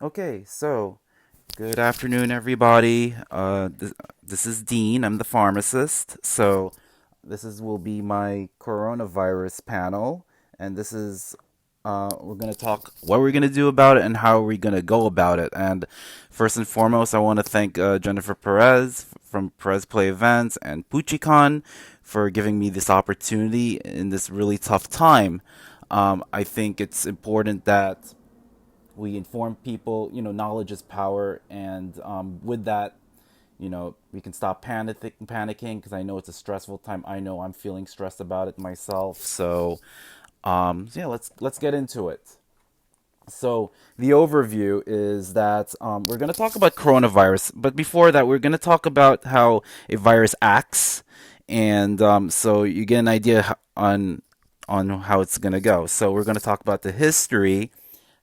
Okay, so good afternoon, everybody. This is Dean. I'm the pharmacist. So this is will be my coronavirus panel, and this is we're gonna talk what we're gonna do about it and how we're gonna go about it. And first and foremost, I want to thank Jennifer Perez from Perez Play Events and PuchiCon for giving me this opportunity in this really tough time. I think it's important that we inform people. Knowledge is power, and with that, we can stop panicking, because I know it's a stressful time. I know I'm feeling stressed about it myself. So yeah, let's get into it. So the overview is that we're going to talk about coronavirus, but before that, we're going to talk about how a virus acts, and so you get an idea on how it's going to go. So we're going to talk about the history,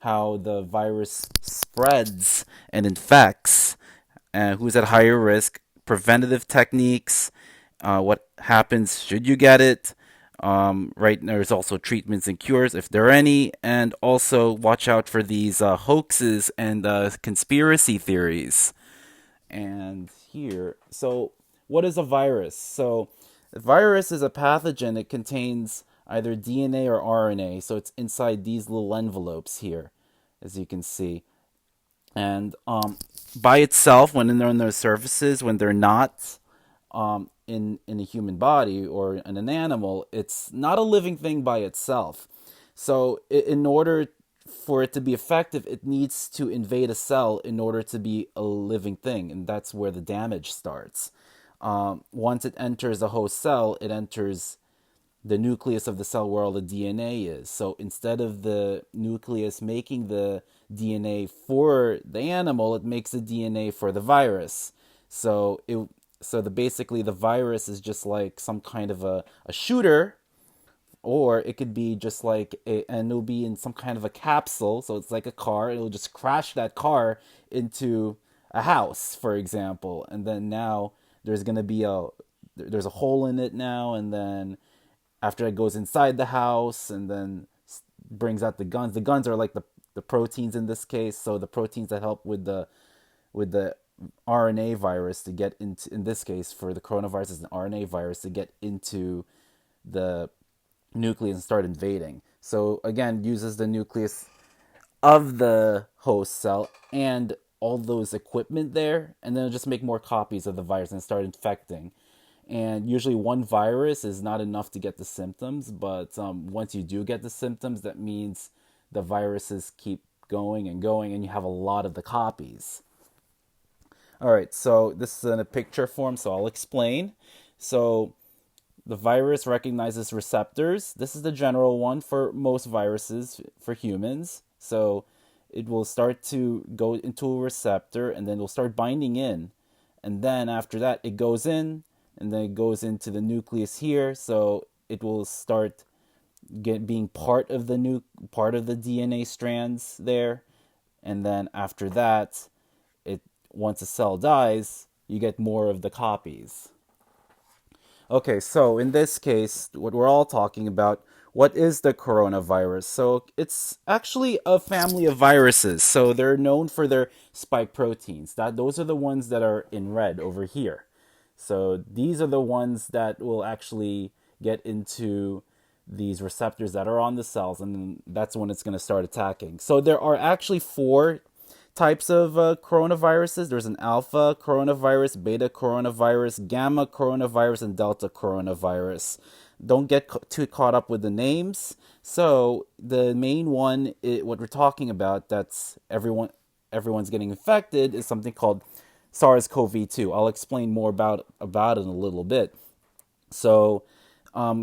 how the virus spreads and infects, who's at higher risk, preventative techniques, what happens should you get it. Right, there's also treatments and cures if there are any, and also watch out for these hoaxes and conspiracy theories. And here, so what is a virus? So, a virus is a pathogen. It contains either DNA or RNA, so it's inside these little envelopes here, as you can see. And by itself, when they're on their surfaces, when they're not in a human body or in an animal, it's not a living thing by itself. So, in order for it to be effective, it needs to invade a cell in order to be a living thing, and that's where the damage starts. Once it enters a host cell, it enters the nucleus of the cell where all the DNA is. So instead of the nucleus making the DNA for the animal, it makes the DNA for the virus. So it so the basically the virus is just like some kind of a shooter, or it could be just like and it'll be in some kind of a capsule. So it's like a car. It'll just crash that car into a house, for example, and then now there's gonna be there's a hole in it now, and then after it goes inside the house and then brings out the guns. The guns are like the proteins in this case. So the proteins that help with the RNA virus to get into, in this case for the coronavirus is an RNA virus, to get into the nucleus and start invading. So again, uses the nucleus of the host cell and all those equipment there, and then it'll just make more copies of the virus and start infecting. And usually, one virus is not enough to get the symptoms, but once you do get the symptoms, that means the viruses keep going and going, and you have a lot of the copies. All right, so this is in a picture form, so I'll explain. So, the virus recognizes receptors. This is the general one for most viruses for humans. So it will start to go into a receptor, and then it'll start binding in. And then after that, it goes in, and then it goes into the nucleus here. So it will start being part of the DNA strands there. And then after that, it once a cell dies, you get more of the copies. Okay, so in this case, what we're all talking about, what is the coronavirus? So it's actually a family of viruses. So they're known for their spike proteins. Those are the ones that are in red over here. So these are the ones that will actually get into these receptors that are on the cells, and that's when it's going to start attacking. So there are actually four types of coronaviruses. There's an alpha coronavirus, beta coronavirus, gamma coronavirus, and delta coronavirus. Don't get too caught up with the names. So the main one, what we're talking about, that's everyone's getting infected, is something called SARS-CoV-2. I'll explain more about it in a little bit. So,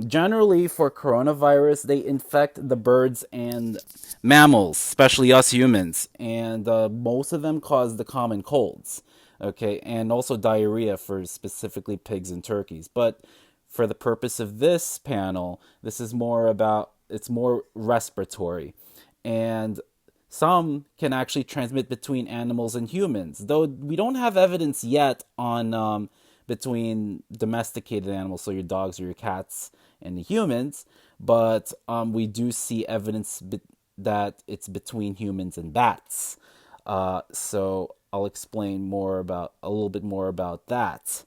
generally for coronavirus, they infect the birds and mammals, especially us humans, and most of them cause the common colds. Okay, and also diarrhea for specifically pigs and turkeys. But for the purpose of this panel, this is more about, it's more respiratory, and some can actually transmit between animals and humans, though we don't have evidence yet on between domesticated animals, so your dogs or your cats, and the humans. But we do see evidence that it's between humans and bats. So I'll explain a little bit more about that.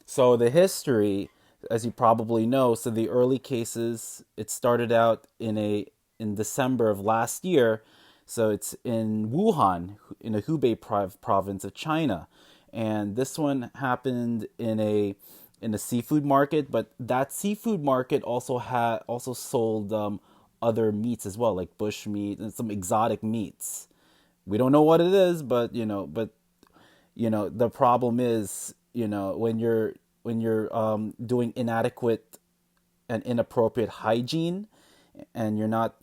So the history, as you probably know, so the early cases, it started out in December of last year. So it's in Wuhan, in the Hubei province of China, and this one happened in a seafood market. But that seafood market also sold other meats as well, like bush meat and some exotic meats. We don't know what it is, but the problem is, when you're doing inadequate and inappropriate hygiene, and you're not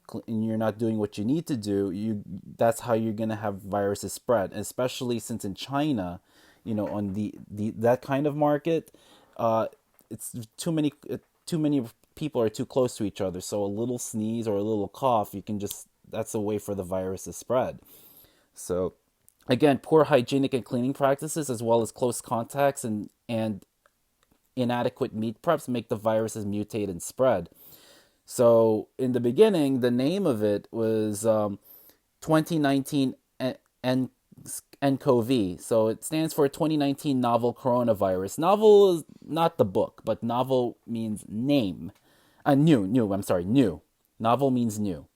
doing what you need to do, you that's how you're gonna have viruses spread. Especially since in China, on the that kind of market, it's too many people are too close to each other. So a little sneeze or a little cough, you can just that's a way for the virus to spread. So again, poor hygienic and cleaning practices, as well as close contacts and inadequate meat preps, make the viruses mutate and spread. So in the beginning, the name of it was 2019 nCoV. So it stands for 2019 novel coronavirus. Novel is not the book, but novel means name. New. I'm sorry, new. Novel means new.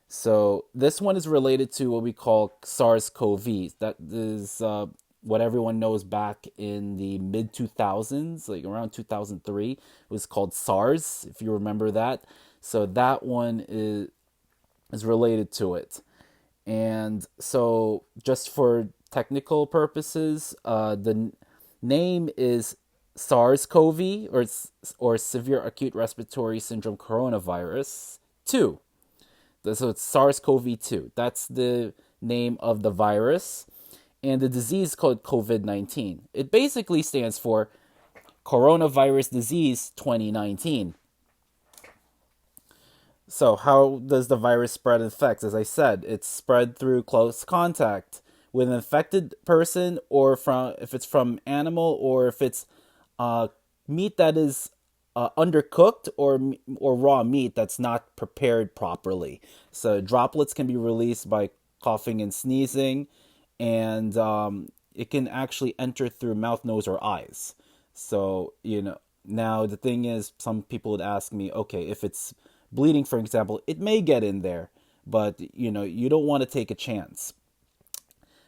So this one is related to what we call SARS-CoV. That is what everyone knows back in the mid 2000s, like around 2003. It was called SARS, if you remember that. So that one is related to it. And so, just for technical purposes, the name is SARS-CoV, or severe acute respiratory syndrome coronavirus 2. So it's SARS-CoV-2. That's the name of the virus. And the disease called COVID-19. It basically stands for Coronavirus Disease 2019. So how does the virus spread and infect? As I said, it's spread through close contact with an infected person, or from if it's from animal, or if it's meat that is undercooked, or raw meat that's not prepared properly. So droplets can be released by coughing and sneezing, and it can actually enter through mouth, nose, or eyes. So now the thing is, some people would ask me, okay, if it's bleeding, for example, it may get in there, but you don't want to take a chance.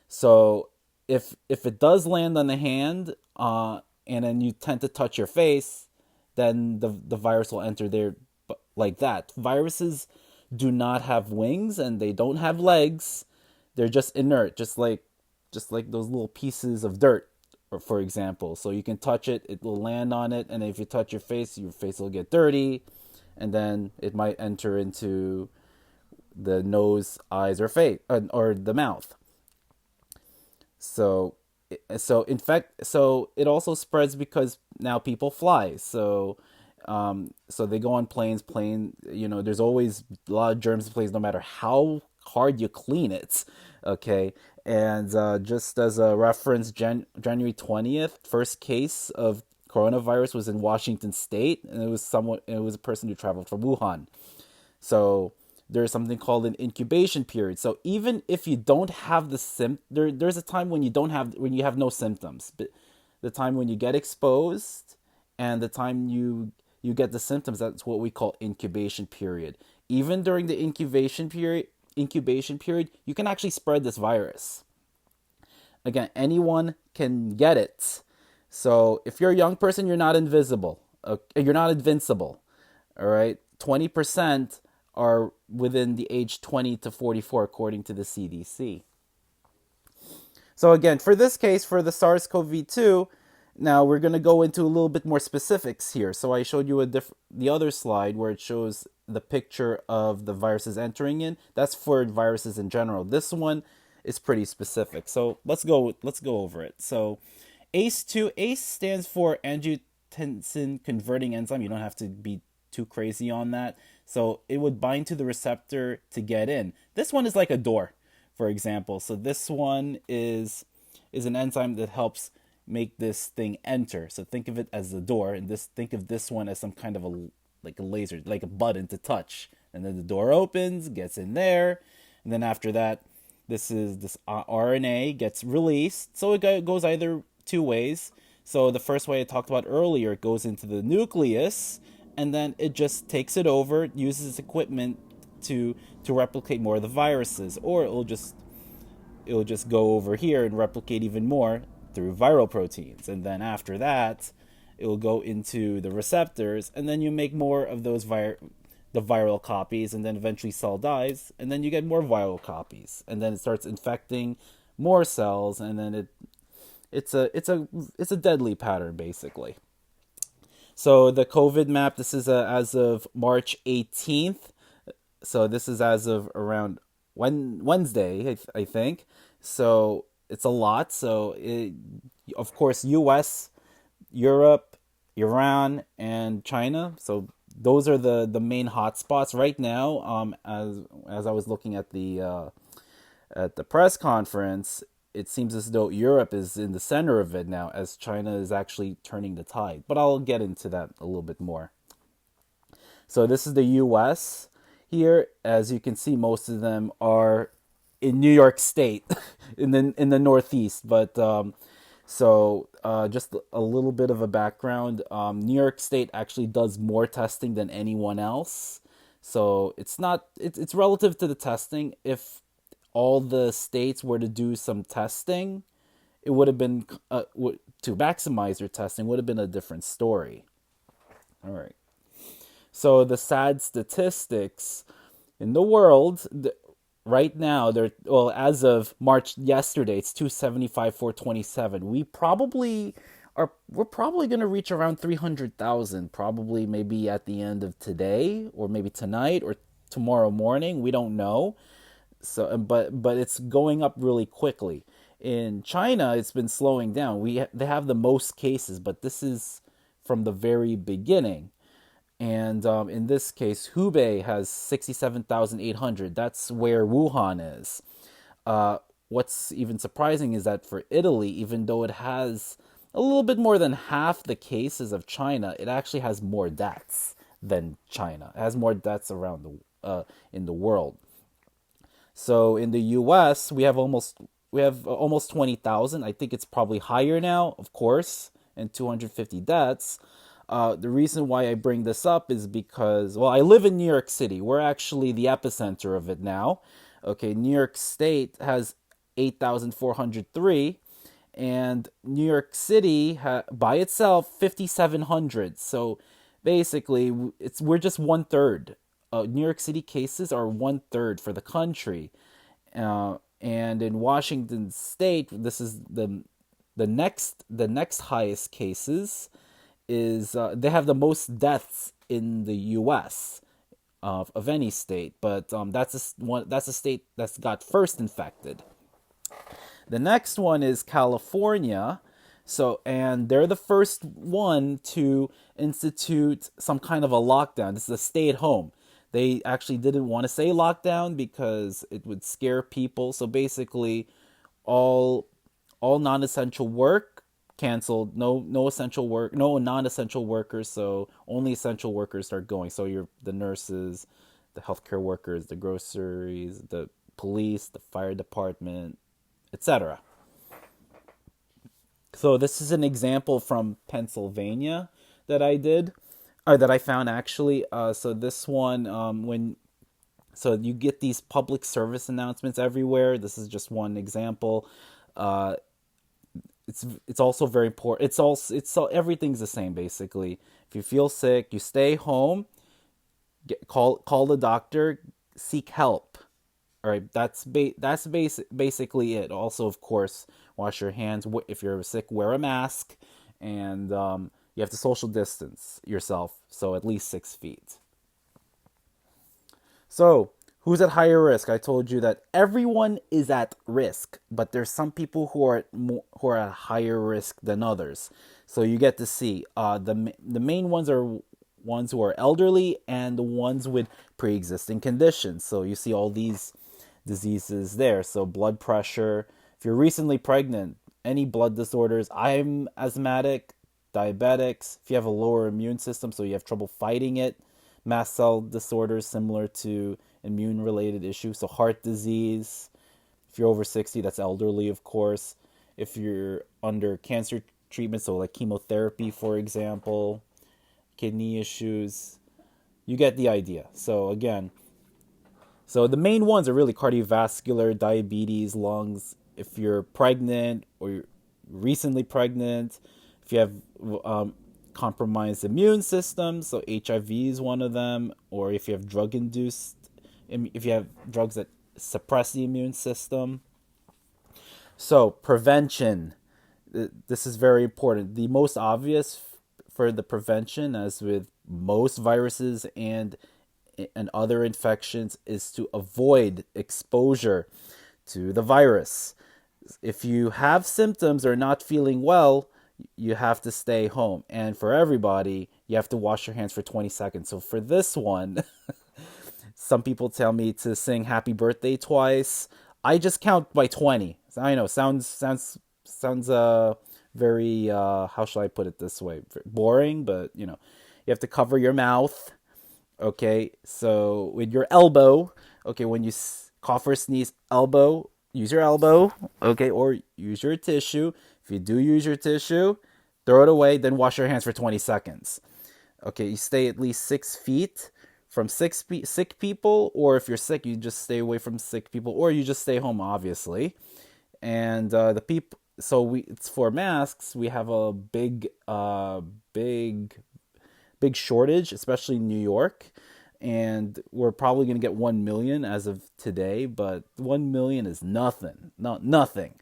So if it does land on the hand, and then you tend to touch your face, then the virus will enter there like that. Viruses do not have wings and they don't have legs. They're just inert, just like those little pieces of dirt, for example. So you can touch it, it will land on it, and if you touch your face will get dirty, and then it might enter into the nose, eyes, or face, or the mouth. So so it also spreads because now people fly. So they go on planes. There's always a lot of germs in planes, no matter how hard you clean it. Okay, and just as a reference, January 20th, first case of coronavirus was in Washington State, and it was a person who traveled from Wuhan. So there's something called an incubation period. So even if you don't have there's a time when you have no symptoms. But the time when you get exposed, and the time you get the symptoms, that's what we call incubation period. Even during the incubation period, you can actually spread this virus. Again, anyone can get it. So if you're a young person, you're not invisible. You're not invincible. All right, 20% are within the age 20 to 44, according to the CDC. So again, for this case, for the SARS-CoV-2, now we're going to go into a little bit more specifics here. So I showed you the other slide where it shows the picture of the viruses entering in. That's for viruses in general. This one is pretty specific. So let's go over it. So ACE stands for angiotensin converting enzyme. You don't have to be too crazy on that. So it would bind to the receptor to get in. This one is like a door, for example. So this one is an enzyme that helps make this thing enter. So think of it as the door, and think of this one as some kind of like a laser, like a button to touch. And then the door opens, gets in there, and then after that, This RNA gets released, so goes either two ways. So the first way I talked about earlier, it goes into the nucleus, and then it just takes it over, uses its equipment to to replicate more of the viruses, or it'll just go over here and replicate even more through viral proteins. And then after that, it will go into the receptors, and then you make more of the viral copies, and then eventually cell dies, and then you get more viral copies, and then it starts infecting more cells, and then it's a deadly pattern basically. So the COVID map, this is as of March 18th. So this is as of around Wednesday, I think. So it's a lot. Of course, U.S., Europe, Iran, and China. So those are the main hotspots right now. As I was looking at the press conference, it seems as though Europe is in the center of it now, as China is actually turning the tide. But I'll get into that a little bit more. So this is the U.S. here. As you can see, most of them are in New York State, in the Northeast. But just a little bit of a background. New York State actually does more testing than anyone else. So it's not it's relative to the testing. If all the states were to do some testing, it would have been to maximize your testing would have been a different story. All right. So the sad statistics in the world right now, they're well as of March yesterday, it's 275 427. We're probably going to reach around 300,000 probably maybe at the end of today or maybe tonight or tomorrow morning, we don't know. But it's going up really quickly. In China, it's been slowing down. They have the most cases, but this is from the very beginning. And in this case, Hubei has 67,800. That's where Wuhan is. What's even surprising is that for Italy, even though it has a little bit more than half the cases of China, it actually has more deaths than China. It has more deaths around in the world. So in the U.S., we have almost 20,000. I think it's probably higher now, of course, and 250 deaths. The reason why I bring this up is because, well, I live in New York City. We're actually the epicenter of it now. Okay, New York State has 8,403, and New York City by itself 5,700. So basically, we're just one third. New York City cases are one third for the country, and in Washington State, this is the next highest cases is they have the most deaths in the U.S. Of any state, but that's a state that's got first infected. The next one is California. So, and they're the first one to institute some kind of a lockdown. This is a stay at home. They actually didn't want to say lockdown because it would scare people. So basically, all all non-essential work canceled. No essential work. No non-essential workers. So only essential workers are going. So you're the nurses, the healthcare workers, the groceries, the police, the fire department, etc. So this is an example from Pennsylvania that I did, or that I found actually. So this one, so you get these public service announcements everywhere. This is just one example. Uh, it's also very important. Everything's the same basically. If you feel sick, you stay home. Call the doctor. Seek help. All right, basically it. Also, of course, wash your hands. If you're sick, wear a mask, and you have to social distance yourself, so at least 6 feet. So, who's at higher risk? I told you that everyone is at risk, but there's some people who are at higher risk than others. So you get to see the main ones are ones who are elderly and the ones with pre-existing conditions. So you see all these diseases there. So blood pressure. If you're recently pregnant, any blood disorders. I'm asthmatic, diabetics. If you have a lower immune system, so you have trouble fighting it, mast cell disorders similar to immune related issues, so heart disease. If you're over 60, that's elderly, of course. If you're under cancer treatment, so like chemotherapy, for example, kidney issues, you get the idea. So again, so the main ones are really cardiovascular, diabetes, lungs. If you're pregnant or you're recently pregnant, if you have compromised immune system, so HIV is one of them, or if you have drug induced, if you have drugs that suppress the immune system. So prevention, this is very important. The most obvious for the prevention, as with most viruses and other infections, is to avoid exposure to the virus. If you have symptoms or not feeling well, you have to stay home. And for everybody, you have to wash your hands for 20 seconds. So for this one, some people tell me to sing happy birthday twice. I just count by 20. I know sounds very how shall I put it this way? Boring, but you have to cover your mouth. Okay, so with your elbow, okay, when you cough or sneeze, elbow, use your elbow, okay, or use your tissue. If you do use your tissue, throw it away, then wash your hands for 20 seconds. Okay, you stay at least 6 feet from sick people, or if you're sick, you just stay away from sick people, or you just stay home, obviously. And the people, so it's for masks. We have a big shortage, especially in New York, and we're probably going to get 1 million as of today, but 1 million is nothing, not nothing.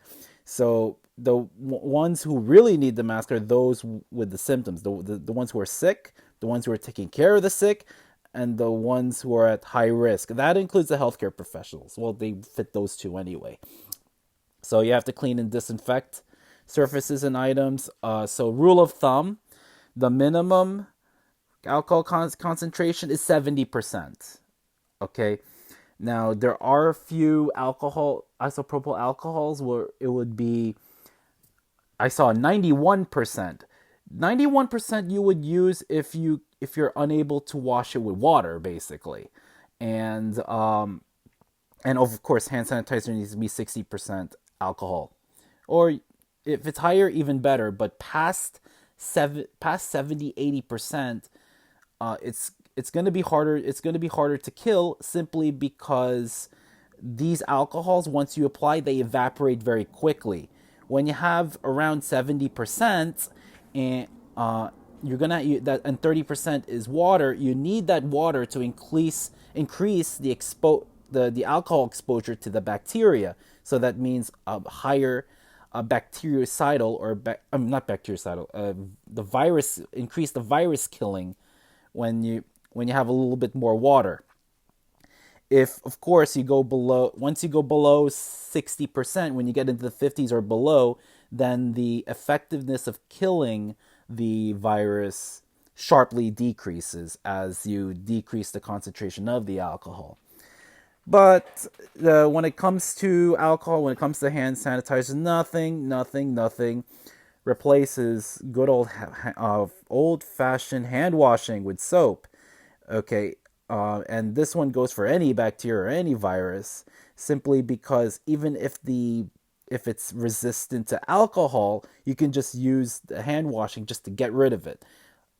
So the ones who really need the mask are those with the symptoms, the ones who are sick, the ones who are taking care of the sick, and the ones who are at high risk. That includes the healthcare professionals. Well, they fit those two anyway. So you have to clean and disinfect surfaces and items. So rule of thumb, the minimum alcohol concentration is 70%. Okay. Now, there are a few isopropyl alcohols where it would be, I saw 91%. 91% you would use if you're unable to wash it with water, basically. And of course, hand sanitizer needs to be 60% alcohol. Or if it's higher, even better, but past 70, 80%, it's going to be harder. It's going to be harder to kill, simply because these alcohols, once you apply, they evaporate very quickly. When you have around 70%, and you're gonna that and 30% is water, you need that water to increase the alcohol exposure to the bacteria. So that means a higher bactericidal, or not bactericidal, the virus, increase the virus killing when you have a little bit more water. If, of course, once you go below 60%, when you get into the 50s or below, then the effectiveness of killing the virus sharply decreases as you decrease the concentration of the alcohol. But when it comes to alcohol, when it comes to hand sanitizer, nothing replaces good old-fashioned hand washing with soap. Okay, and this one goes for any bacteria or any virus, simply because even if it's resistant to alcohol, you can just use the hand washing just to get rid of it.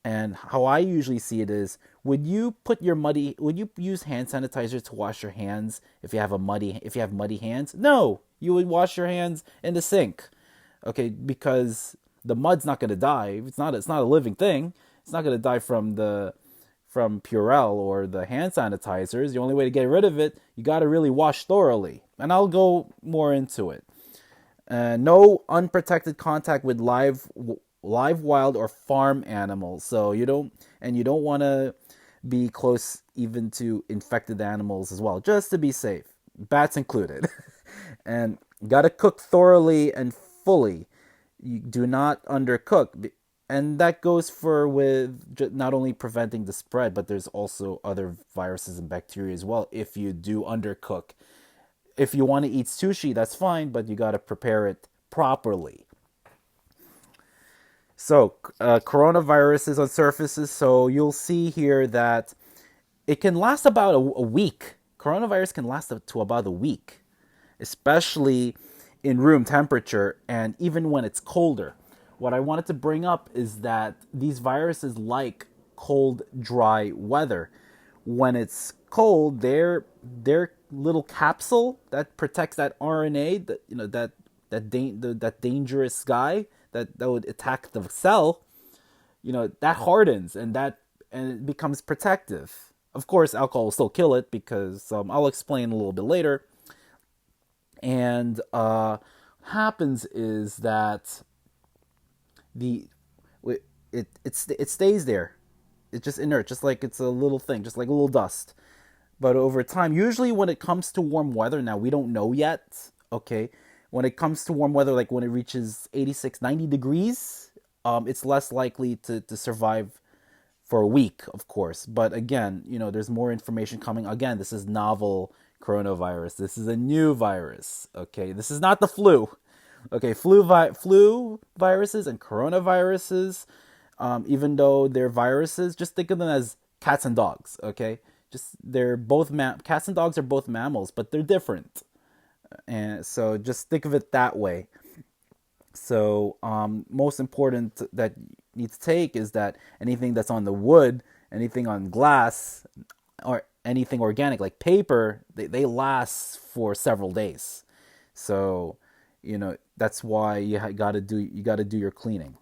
And how I usually see it is, would you use hand sanitizer to wash your hands if you have muddy hands? No, you would wash your hands in the sink. Okay, because the mud's not going to die. It's not a living thing. It's not going to die from Purell or the hand sanitizers. The only way to get rid of it, you got to really wash thoroughly. And I'll go more into it. No unprotected contact with live, wild, or farm animals. So you don't want to be close even to infected animals as well, just to be safe. Bats included. And got to cook thoroughly and fully. You do not undercook. And that goes with not only preventing the spread, but there's also other viruses and bacteria as well if you do undercook. If you want to eat sushi, that's fine, but you got to prepare it properly. So, coronaviruses on surfaces. So you'll see here that it can last about a week. Coronavirus can last up to about a week. especially in room temperature and even when it's colder. What I wanted to bring up is that these viruses like cold, dry weather. When it's cold, their little capsule that protects that RNA, that that dangerous guy that would attack the cell, that hardens and it becomes protective. Of course, alcohol will still kill it because I'll explain a little bit later. And happens is that the it stays there. It's just inert, just like it's a little thing, just like a little dust. But over time, usually when it comes to warm weather, now we don't know yet. Okay, when it comes to warm weather, like when it reaches 86, 90 degrees, it's less likely to survive for a week, of course. But again, there's more information coming. Again, this is novel coronavirus. This is a new virus. Okay, this is not the flu. Okay, flu viruses and coronaviruses, even though they're viruses, just think of them as cats and dogs. Okay, just they're both cats and dogs are both mammals, but they're different, and so just think of it that way. So, most important that you need to take is that anything that's on the wood, anything on glass, or anything organic like paper, they last for several days. So, that's why you got to do your cleaning.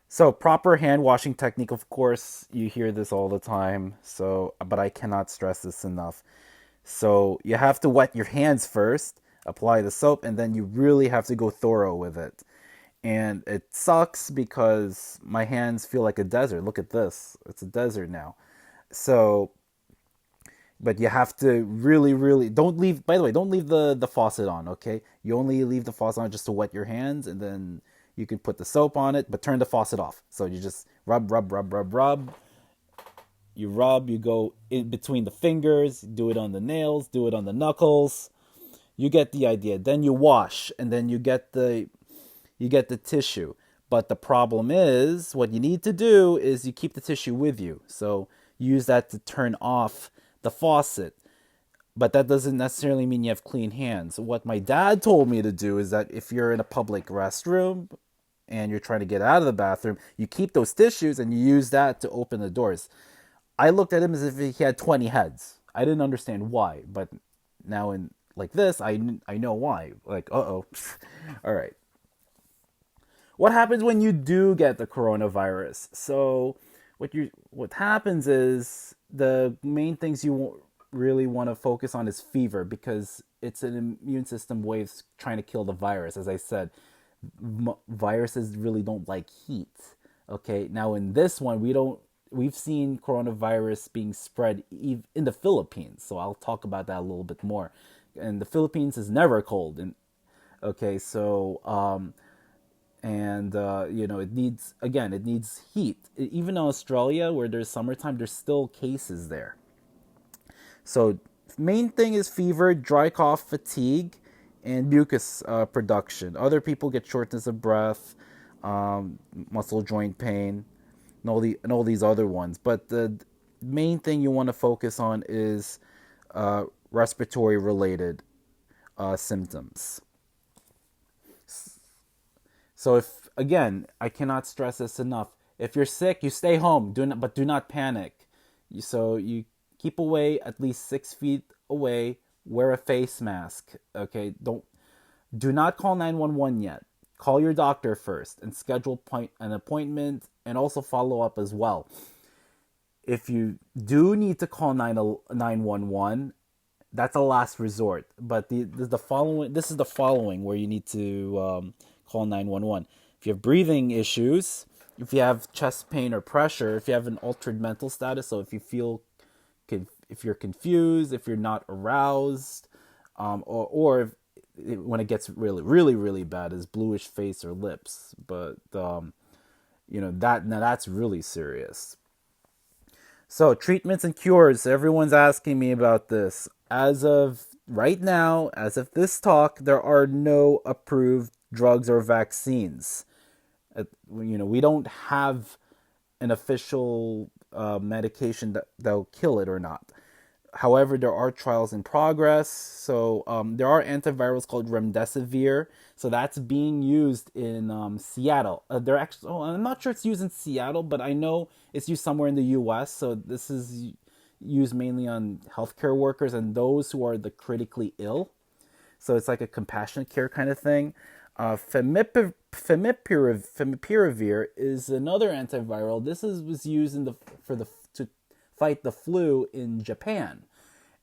So, proper hand washing technique, of course, you hear this all the time. So, but I cannot stress this enough. So you have to wet your hands first, apply the soap, and then you really have to go thorough with it. And it sucks because my hands feel like a desert. Look at this. It's a desert now. So, but you have to really, really don't leave. By the way, don't leave the faucet on. Okay, you only leave the faucet on just to wet your hands, and then you can put the soap on it, but turn the faucet off. So you just rub, rub, rub, rub, rub. You rub, you go in between the fingers, do it on the nails, do it on the knuckles. You get the idea. Then you wash, and then you get the tissue. But the problem is, what you need to do is you keep the tissue with you. So use that to turn off the faucet. But that doesn't necessarily mean you have clean hands. What my dad told me to do is that if you're in a public restroom and you're trying to get out of the bathroom, you keep those tissues and you use that to open the doors. I looked at him as if he had 20 heads. I didn't understand why, but now in like this, I know why. Like, uh-oh. All right. What happens when you do get the coronavirus? So, what happens is the main things you really want to focus on is fever because it's an immune system way of trying to kill the virus. As I said, viruses really don't like heat. Okay, now in this one, we've seen coronavirus being spread in the Philippines, so I'll talk about that a little bit more. And the Philippines is never cold, and okay, so and it needs heat. Even in Australia, where there's summertime, there's still cases there. So main thing is fever, dry cough, fatigue, and mucus production. Other people get shortness of breath, muscle joint pain, and all these other ones. But the main thing you want to focus on is respiratory related symptoms. So if again, I cannot stress this enough. If you're sick, you stay home. Do not panic. So you keep away at least 6 feet away. Wear a face mask. Okay, do not call 911 yet. Call your doctor first and schedule an appointment and also follow up as well. If you do need to call 911, that's a last resort. But this is the following where you need to call 911. If you have breathing issues, if you have chest pain or pressure, if you have an altered mental status, so if you feel if you're confused, if you're not aroused, or when it gets really, really, really bad, is bluish face or lips. But that's really serious. So treatments and cures. Everyone's asking me about this. As of right now, as of this talk, there are no approved drugs or vaccines. We don't have an official medication that'll kill it or not. However, there are trials in progress. So there are antivirals called remdesivir. So that's being used in Seattle. They're actually. Oh, I'm not sure it's used in Seattle, but I know it's used somewhere in the U.S. So this is used mainly on healthcare workers and those who are the critically ill. So it's like a compassionate care kind of thing. Favipiravir is another antiviral. Was used to fight the flu in Japan,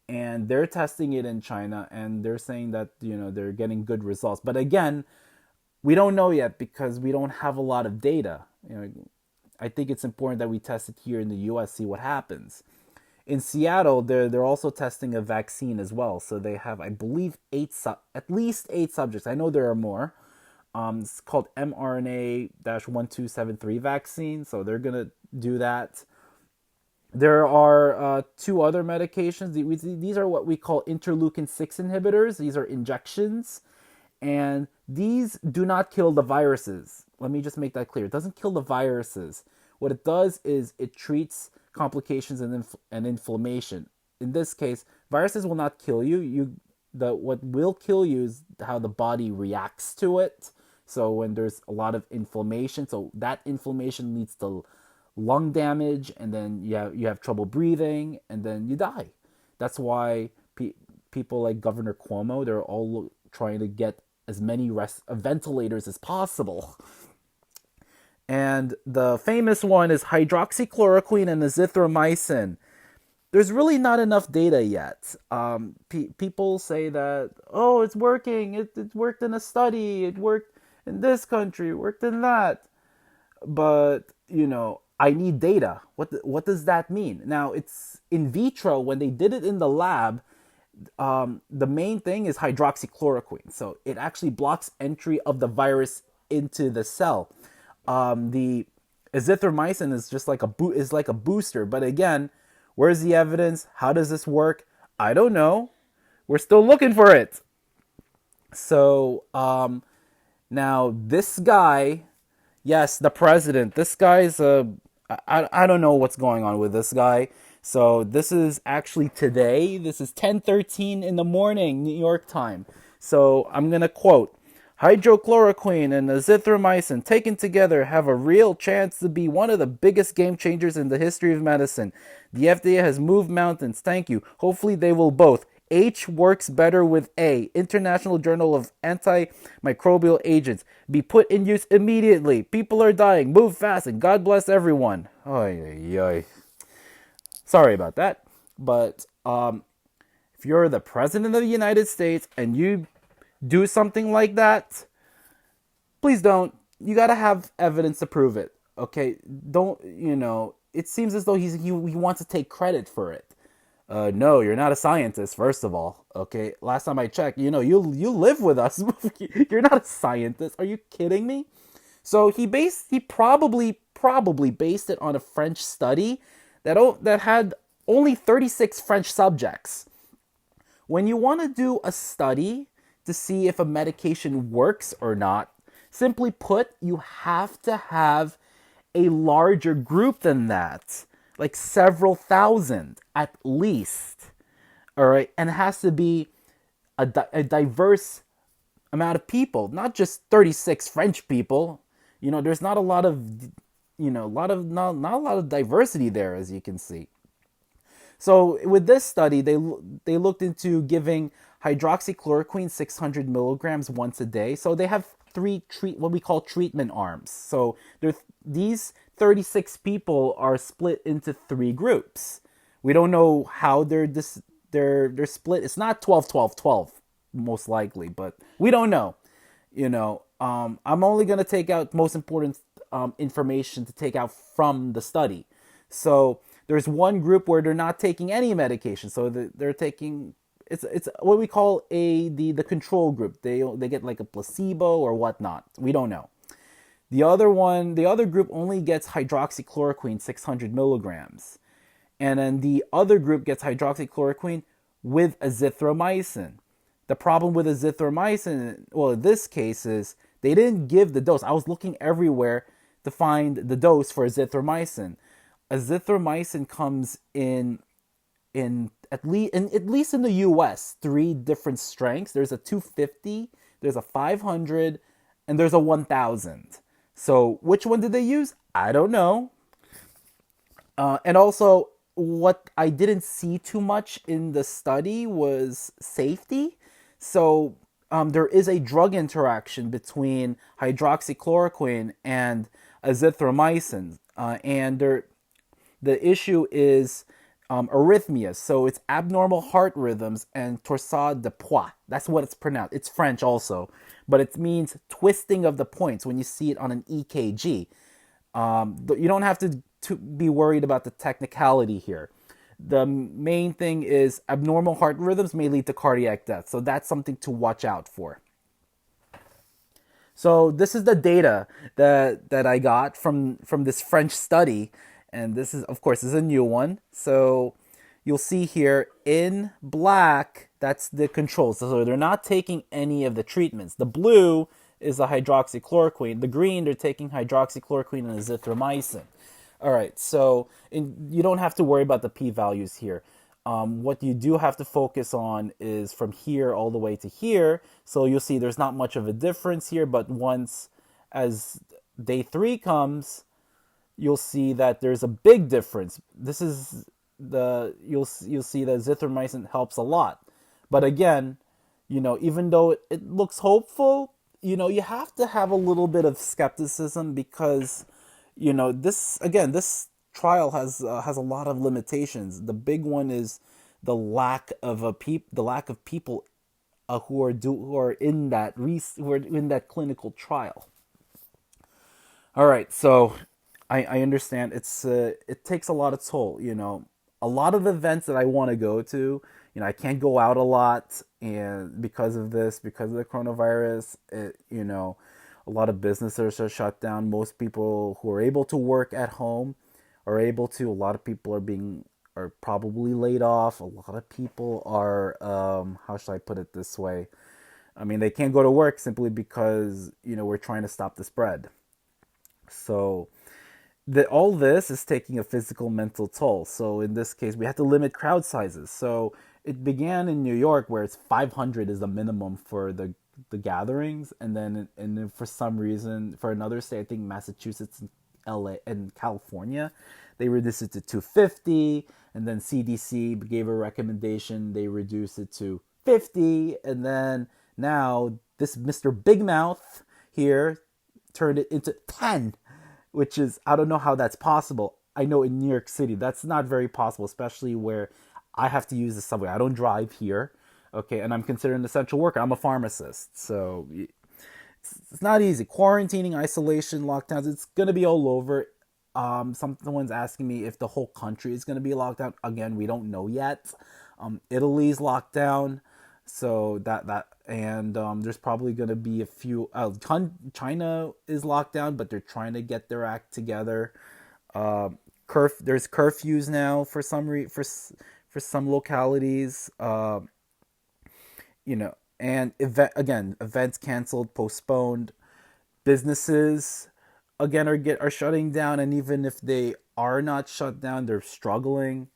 and they're testing it in China, and they're saying that they're getting good results. But again, we don't know yet because we don't have a lot of data. I think it's important that we test it here in the U.S. See what happens. In Seattle, they're also testing a vaccine as well. So they have, I believe, at least 8 subjects. I know there are more. It's called mRNA-1273 vaccine. So they're gonna do that. There are 2 other medications. These are what we call interleukin-6 inhibitors. These are injections, and these do not kill the viruses. Let me just make that clear. It doesn't kill the viruses. What it does is it treats complications and inflammation. In this case, viruses will not kill you. What will kill you is how the body reacts to it. So when there's a lot of inflammation, so that inflammation leads to lung damage, and then you have trouble breathing, and then you die. That's why people like Governor Cuomo, they're all trying to get as many ventilators as possible. And the famous one is hydroxychloroquine and azithromycin. There's really not enough data yet. People say that, oh, it's working. It worked in a study. It worked in this country. It worked in that. But, I need data. What does that mean? Now, it's in vitro. When they did it in the lab, the main thing is hydroxychloroquine. So it actually blocks entry of the virus into the cell. The azithromycin is just like a booster. But again, where's the evidence? How does this work? I don't know. We're still looking for it. So now this guy, yes, the president. This guy's I don't know what's going on with this guy. So this is actually today. This is 10:13 in the morning, New York time. So I'm gonna quote: hydrochloroquine and azithromycin taken together have a real chance to be one of the biggest game changers in the history of medicine. The FDA has moved mountains. Thank you. Hopefully they will both. H works better with A. International Journal of Antimicrobial Agents. Be put in use immediately. People are dying. Move fast and God bless everyone. Oy, oy, oy. Sorry about that. But if you're the president of the United States and you do something like that, please don't. You gotta have evidence to prove it. Okay? Don't, it seems as though he wants to take credit for it. No, you're not a scientist, first of all. Okay? Last time I checked, you live with us. You're not a scientist. Are you kidding me? So he probably based it on a French study that had only 36 French subjects. When you want to do a study to see if a medication works or not, simply put, you have to have a larger group than that, like several thousand at least. All right, and it has to be a diverse amount of people, not just 36 French people. There's not a lot of not a lot of diversity there, as you can see. So with this study, they looked into giving hydroxychloroquine 600 milligrams once a day. So they have what we call treatment arms. So these 36 people are split into 3 groups. We don't know how they're split. It's not 12, 12, 12, most likely, but we don't know. I'm only going to take out most important information to take out from the study. So there's one group where they're not taking any medication. So they're taking, it's what we call the control group. They get like a placebo or whatnot. We don't know. The other group only gets hydroxychloroquine 600 milligrams. And then the other group gets hydroxychloroquine with azithromycin. The problem with azithromycin, well, in this case, is they didn't give the dose. I was looking everywhere to find the dose for azithromycin. Azithromycin comes in at least in the US, three different strengths. There's a 250, there's a 500, and there's a 1000. So which one did they use? I don't know. And also, what I didn't see too much in the study was safety. So there is a drug interaction between hydroxychloroquine and azithromycin, and the issue is arrhythmias. So it's abnormal heart rhythms and torsade de poids. That's what it's pronounced. It's French also, but it means twisting of the points when you see it on an EKG. You don't have to be worried about the technicality here. The main thing is abnormal heart rhythms may lead to cardiac death. So that's something to watch out for. So this is the data that I got from this French study, and this is, of course, this is a new one. So you'll see here in black, that's the controls. So they're not taking any of the treatments. The blue is the hydroxychloroquine. The green, they're taking hydroxychloroquine and azithromycin. All right, so you don't have to worry about the p-values here. What you do have to focus on is from here all the way to here. So you'll see there's not much of a difference here, but once as day 3 comes, you'll see that there's a big difference. This is you'll see that zithromycin helps a lot. But again, even though it looks hopeful, you have to have a little bit of skepticism because, this trial has a lot of limitations. The big one is the lack of people who are in that clinical trial. All right, so I understand it takes a lot of toll. A lot of events that I want to go to, I can't go out a lot, and because of the coronavirus, a lot of businesses are shut down. Most people who are able to work at home are able to. A lot of people are probably laid off. A lot of people are how should I put it this way? I mean, they can't go to work simply because we're trying to stop the spread. So all this is taking a physical mental toll. So in this case, we had to limit crowd sizes. So it began in New York, where it's 500 is the minimum for the gatherings, and then for some reason, for another state, I think Massachusetts and LA and California, they reduced it to 250, and then CDC gave a recommendation, they reduced it to 50, and then now this Mr. Big Mouth here turned it into 10, which is, I don't know how that's possible. I know in New York City that's not very possible, especially where I have to use the subway. I don't drive here, okay, and I'm considered an essential worker. I'm a pharmacist, so it's not easy. Quarantining, isolation, lockdowns, it's going to be all over. Someone's asking me if the whole country is going to be locked down. Again, we don't know yet. Italy's locked down, so and there's probably going to be a few. China is locked down, but they're trying to get their act together. There's curfews now for for some localities. And events canceled, postponed. Businesses again are shutting down, and even if they are not shut down, they're struggling.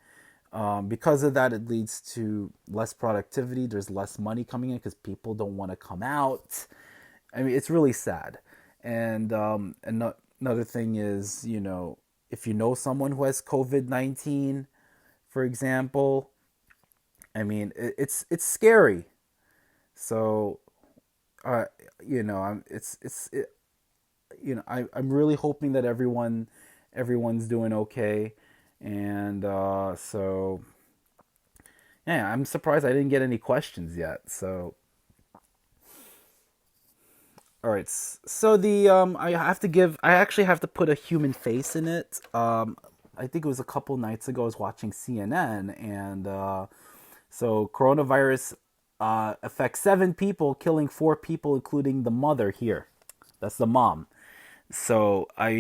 Because of that, it leads to less productivity. There's less money coming in because people don't want to come out. I mean, it's really sad. And another thing is, if you know someone who has COVID-19, for example, I mean, it's scary. So, uh, I'm it's it, I'm really hoping that everyone's doing okay, and so yeah, I'm surprised I didn't get any questions yet. So, all right, so the I actually have to put a human face in it. I think it was a couple nights ago I was watching CNN, and so coronavirus affects 7 people, killing 4 people, including the mother here. That's the mom. So I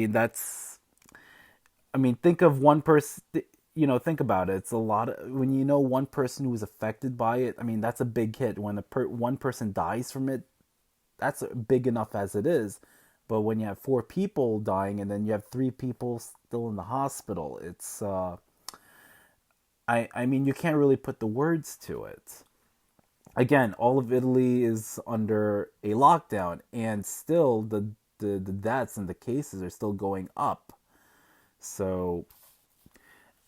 mean, think of one person. Think about it. It's a lot of, when one person who was affected by it. I mean, that's a big hit. When one person dies from it, that's big enough as it is. But when you have 4 people dying and then you have 3 people still in the hospital, I mean, you can't really put the words to it. Again, all of Italy is under a lockdown, and still the deaths and the cases are still going up. So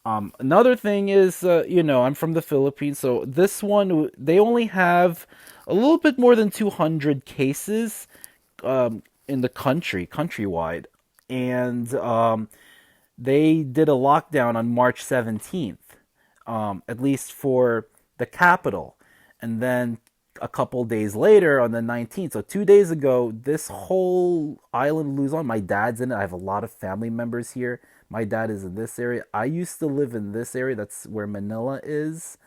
another thing is, I'm from the Philippines, so this one they only have a little bit more than 200 cases in the countrywide, and they did a lockdown on March 17th, at least for the capital. And then a couple days later, on the 19th, so 2 days ago, this whole island Luzon, my dad's in it. I have a lot of family members here. My dad is in this area. I used to live in this area. That's where Manila is.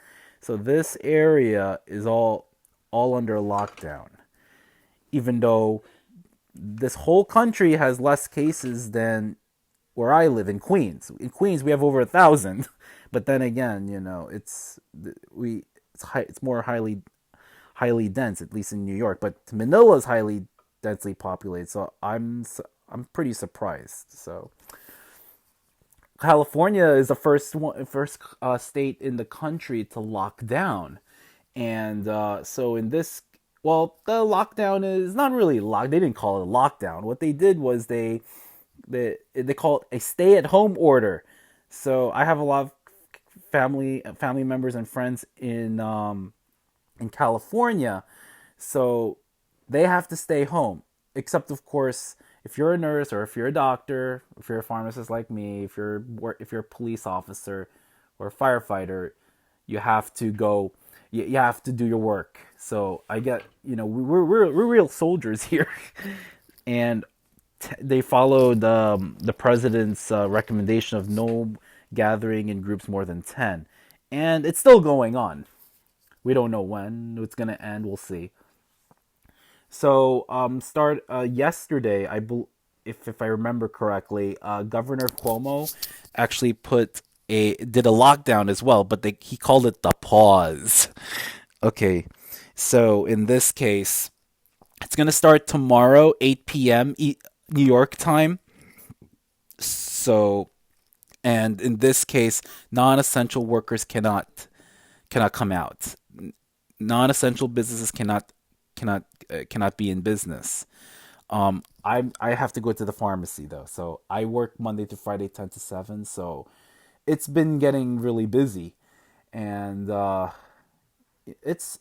So this area is all under lockdown, even though this whole country has less cases than where I live in Queens. In Queens, we have over 1,000, but then again, it's more highly dense, at least in New York. But Manila is highly densely populated, so I'm pretty surprised. So California is the first state in the country to lock down, and so in this, well, the lockdown is not really locked. They didn't call it a lockdown. What they did was they call it a stay-at-home order. So I have a lot of family members and friends in California, so they have to stay home. Except, of course, if you're a nurse or if you're a doctor, if you're a pharmacist like me, if you're a police officer or a firefighter, you have to go. You have to do your work. So I get, we're real soldiers here, and they followed the president's recommendation of no gathering in groups more than 10, and it's still going on. We don't know when it's gonna end. We'll see. So, start yesterday. If I remember correctly, Governor Cuomo actually did a lockdown as well, but he called it the pause. Okay, so in this case, it's gonna start tomorrow, 8 p.m. New York time. So, and in this case, non-essential workers cannot come out. Non-essential businesses cannot be in business. I have to go to the pharmacy though, so I work Monday to Friday, 10 to 7. So it's been getting really busy, and it's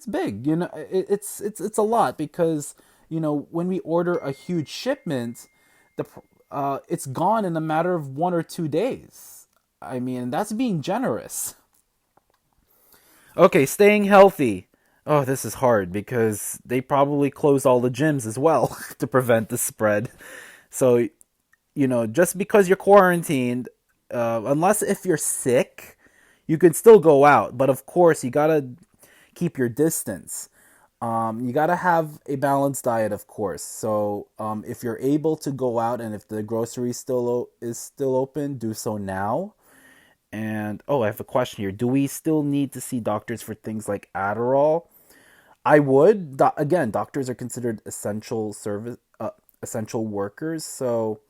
big. It's a lot because when we order a huge shipment, it's gone in a matter of 1 or 2 days. I mean, that's being generous. Okay, staying healthy. Oh, this is hard because they probably close all the gyms as well to prevent the spread. So, just because you're quarantined, unless if you're sick, you can still go out. But of course, you gotta keep your distance. You gotta have a balanced diet, of course. So, if you're able to go out and if the grocery is still open, do so now. And oh, I have a question here. Do we still need to see doctors for things like Adderall? I would. Again, doctors are considered essential workers. So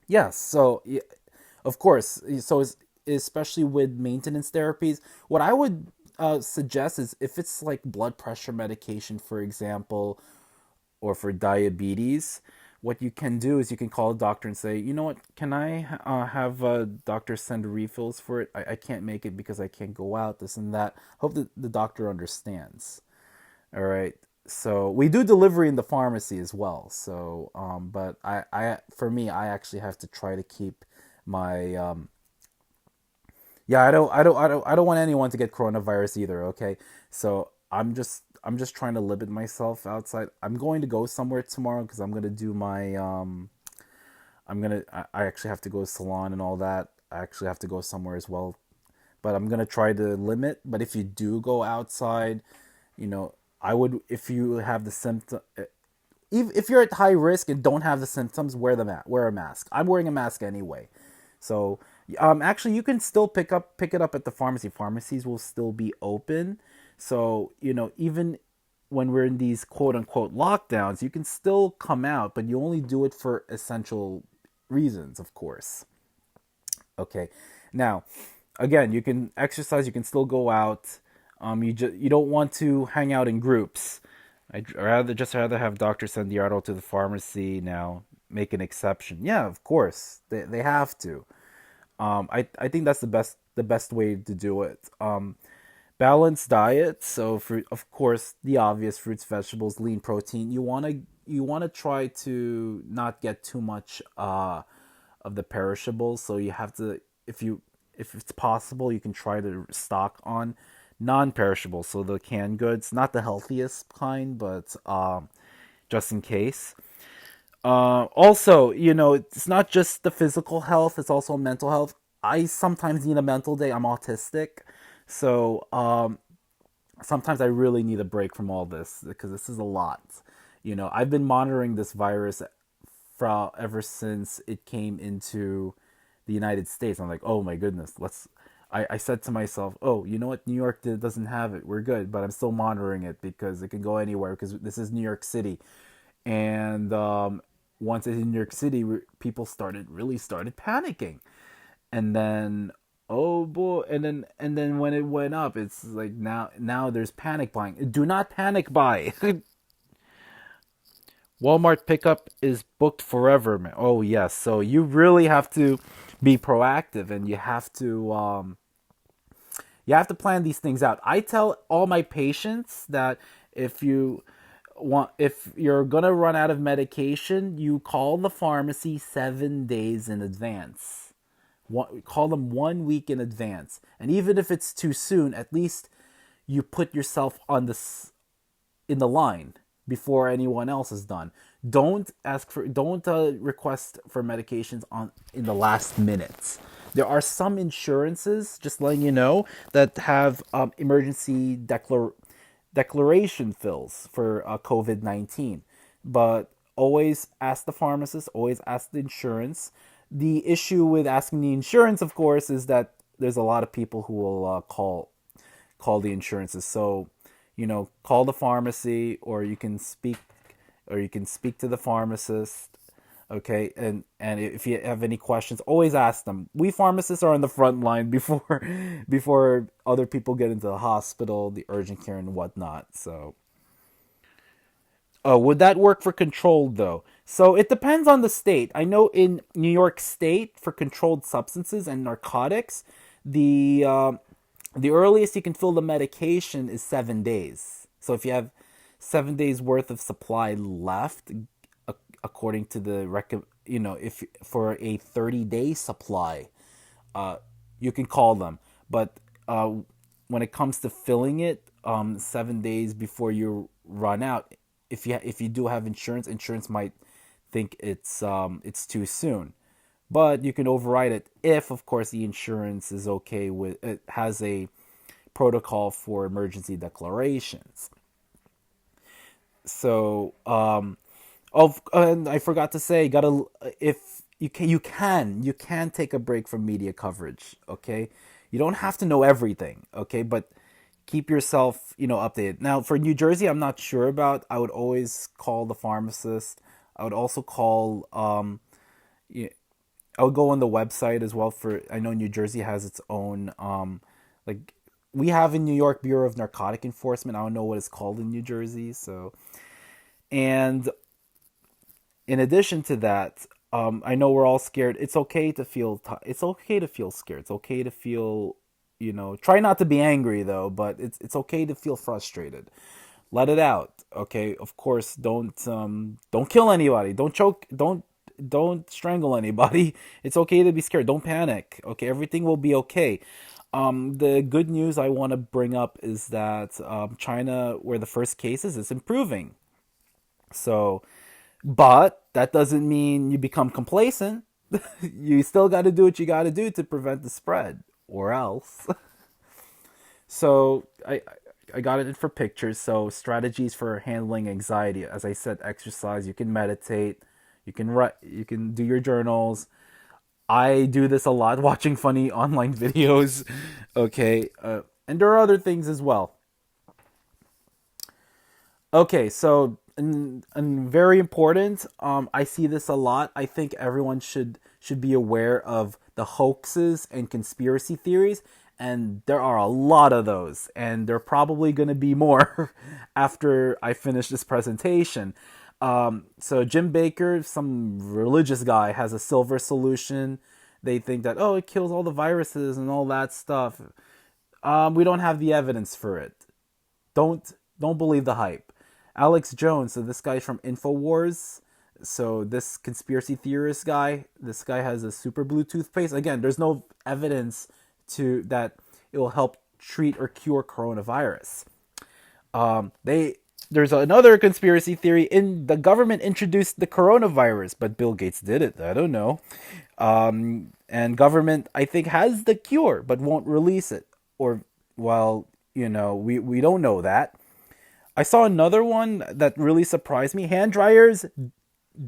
yes. So yeah, of course. So especially with maintenance therapies, what I would suggest is if it's like blood pressure medication, for example, or for diabetes, what you can do is you can call a doctor and say, you know what, can I have a doctor send refills for it? I can't make it because I can't go out, this and that. Hope that the doctor understands. All right. So we do delivery in the pharmacy as well. So, but for me, I actually have to try to keep my, yeah, I don't want anyone to get coronavirus either. Okay. So I'm just trying to limit myself outside. I'm going to go somewhere tomorrow because I'm gonna do my I actually have to go to salon and all that. I actually have to go somewhere as well, but I'm gonna try to limit. But if you do go outside, I would, if you have the symptom, if you're at high risk and don't have the symptoms, wear a mask. I'm wearing a mask anyway. So actually, you can still pick it up at the pharmacy. Pharmacies will still be open. So even when we're in these quote unquote lockdowns, you can still come out, but you only do it for essential reasons, of course. Okay, now again, you can exercise, you can still go out. You don't want to hang out in groups. I'd rather have Doctor send the article to the pharmacy now. Make an exception. Yeah, of course they have to. I think that's the best way to do it. Balanced diet. So for of course the obvious fruits, vegetables, lean protein. You wanna try to not get too much of the perishables. So you have to if it's possible you can try to stock on non-perishables. So the canned goods, not the healthiest kind, but just in case. Also, it's not just the physical health; it's also mental health. I sometimes need a mental day. I'm autistic, so sometimes I really need a break from all this because this is a lot. I've been monitoring this virus ever since it came into the United States. I'm like, oh my goodness, let's. I said to myself, oh, you know what? New York doesn't have it. We're good, but I'm still monitoring it because it can go anywhere because this is New York City. And once it's in New York City, people started panicking, and then oh boy, and then when it went up, it's like now there's panic buying. Do not panic buy. Walmart pickup is booked forever, man. Oh yes, so you really have to be proactive, and you have to plan these things out. I tell all my patients that if you if you're gonna run out of medication, you call the pharmacy 7 days in advance. Call them 1 week in advance, and even if it's too soon, at least you put yourself in the line before anyone else is done. Don't request for medications on in the last minutes. There are some insurances, just letting you know, that have emergency declaration fills for COVID-19, but always ask the pharmacist, always ask the insurance. The issue with asking the insurance, of course, is that there's a lot of people who will call the insurances. So, call the pharmacy, or you can speak to the pharmacist. Okay, and if you have any questions, always ask them. We pharmacists are on the front line before before other people get into the hospital, the urgent care, and whatnot. So, would that work for controlled though? So it depends on the state. I know in New York State for controlled substances and narcotics, the the earliest you can fill the medication is 7 days. So if you have 7 days worth of supply left, according to the if for a 30-day supply, uh, you can call them. But when it comes to filling it, 7 days before you run out, if you do have insurance, insurance might think it's too soon. But you can override it if, of course, the insurance is okay with it, has a protocol for emergency declarations. So, and I forgot to say, gotta if you can take a break from media coverage. Okay, you don't have to know everything. Okay, but keep yourself updated. Now, for New Jersey, I'm not sure about. I would always call the pharmacist. I would also call I would go on the website as well. For I know New Jersey has its own like we have in New York Bureau of Narcotic Enforcement. I don't know what it's called in New Jersey. So, and in addition to that, I know we're all scared. It's okay to feel. It's okay to feel scared. It's okay to feel. Try not to be angry though. But it's okay to feel frustrated. Let it out. Okay. Of course, don't kill anybody. Don't choke. Don't strangle anybody. It's okay to be scared. Don't panic. Okay. Everything will be okay. The good news I want to bring up is that China, where the first cases, is improving. So, but that doesn't mean you become complacent. You still got to do what you got to do to prevent the spread, or else. So I got it for pictures. So strategies for handling anxiety. As I said, exercise. You can meditate. You can write. You can do your journals. I do this a lot, watching funny online videos. Okay, and there are other things as well. Okay, so and very important. I see this a lot. I think everyone should should be aware of the hoaxes and conspiracy theories. And there are a lot of those, and there are probably going to be more after I finish this presentation. So Jim Baker, some religious guy, has a silver solution. They think that, oh, it kills all the viruses and all that stuff. We don't have the evidence for it. Don't believe the hype. Alex Jones, so this guy's from Infowars. So this conspiracy theorist guy, this guy has a super blue toothpaste. Again, there's no evidence to that it will help treat or cure coronavirus. They There's another conspiracy theory in the government introduced the coronavirus, but Bill Gates did it. I don't know. And government, I think, has the cure, but won't release it. Or, well, we don't know that. I saw another one that really surprised me. Hand dryers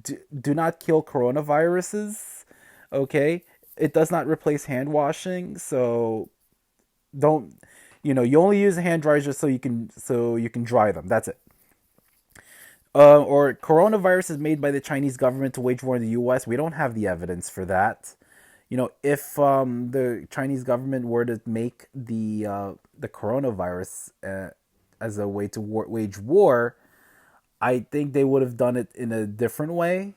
do not kill coronaviruses. Okay, it does not replace hand washing. So don't, you only use hand dryers just so you can dry them. That's it. Or coronavirus is made by the Chinese government to wage war in the U.S. We don't have the evidence for that. If the Chinese government were to make the coronavirus as a way to wage war, I think they would have done it in a different way,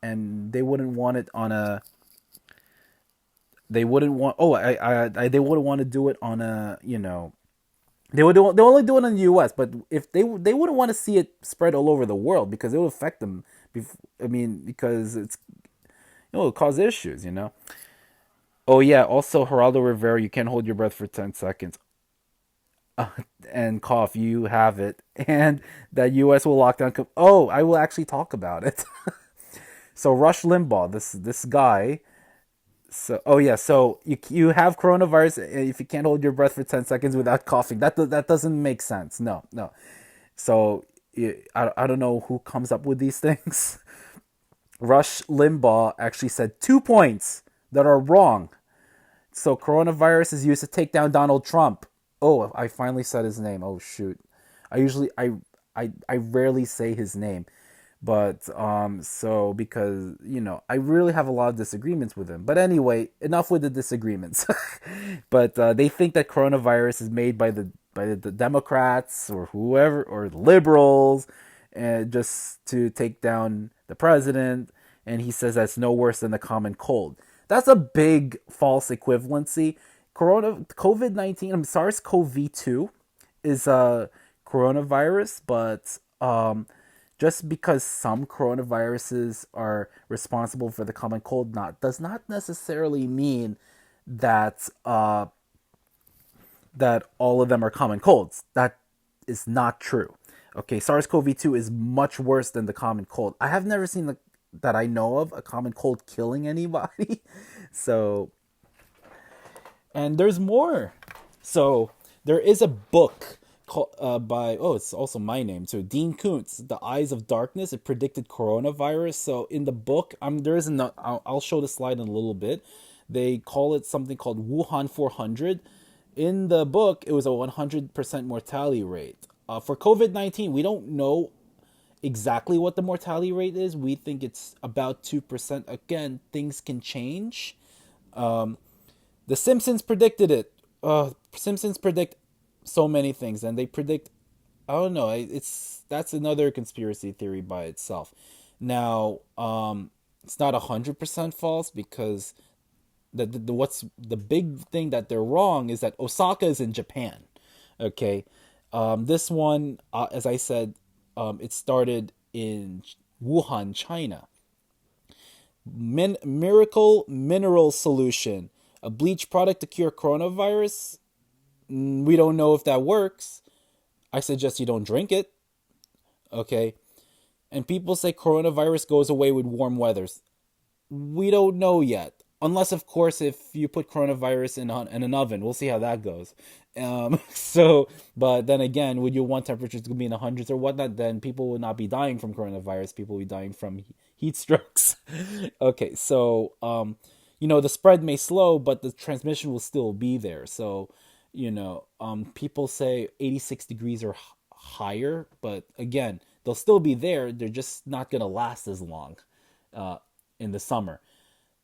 and they wouldn't want it on a. They wouldn't want. Oh, they wouldn't want to do it on a. They only do it in the U.S., but if they wouldn't want to see it spread all over the world because it would affect them. Because it'll cause issues. Oh yeah. Also, Geraldo Rivera, you can't hold your breath for 10 seconds. And cough, you have it, and that U.S. will lock down. Oh, I will actually talk about it. So Rush Limbaugh, this guy. So oh yeah, so you have coronavirus if you can't hold your breath for 10 seconds without coughing. That doesn't make sense. No, no. So I don't know who comes up with these things. Rush Limbaugh actually said 2 points that are wrong. So coronavirus is used to take down Donald Trump. Oh, I finally said his name. Oh shoot. I rarely say his name. But so because I really have a lot of disagreements with him. But anyway, enough with the disagreements. But they think that coronavirus is made by the Democrats or whoever or the liberals, and just to take down the president. And he says that's no worse than the common cold. That's a big false equivalency. COVID-19, SARS-CoV-2 is a coronavirus, but just because some coronaviruses are responsible for the common cold does not necessarily mean that that all of them are common colds. That is not true. Okay, SARS-CoV-2 is much worse than the common cold. I have never seen that I know of a common cold killing anybody. So, and there's more. So there is a book by it's also my name, so Dean Koontz, The Eyes of Darkness. It predicted coronavirus. So in the book, there is I'll show the slide in a little bit. They call it something called Wuhan 400. In the book, it was a 100% mortality rate. For COVID-19, we don't know exactly what the mortality rate is. We think it's about 2%. Again, things can change. The Simpsons predicted it. Simpsons predict so many things, and they predict. I don't know. That's another conspiracy theory by itself. Now, it's not 100% false because what's the big thing that they're wrong is that Osaka is in Japan. Okay, this one, as I said, it started in Wuhan, China. Miracle mineral solution, a bleach product to cure coronavirus. We don't know if that works. I suggest you don't drink it. Okay. And people say coronavirus goes away with warm weathers. We don't know yet. Unless, of course, if you put coronavirus in an oven. We'll see how that goes. But then again, would you want temperatures to be in the hundreds or whatnot? Then people would not be dying from coronavirus. People would be dying from heat strokes. Okay, so, the spread may slow, but the transmission will still be there. So, people say 86 degrees or higher, but again, they'll still be there. They're just not going to last as long in the summer.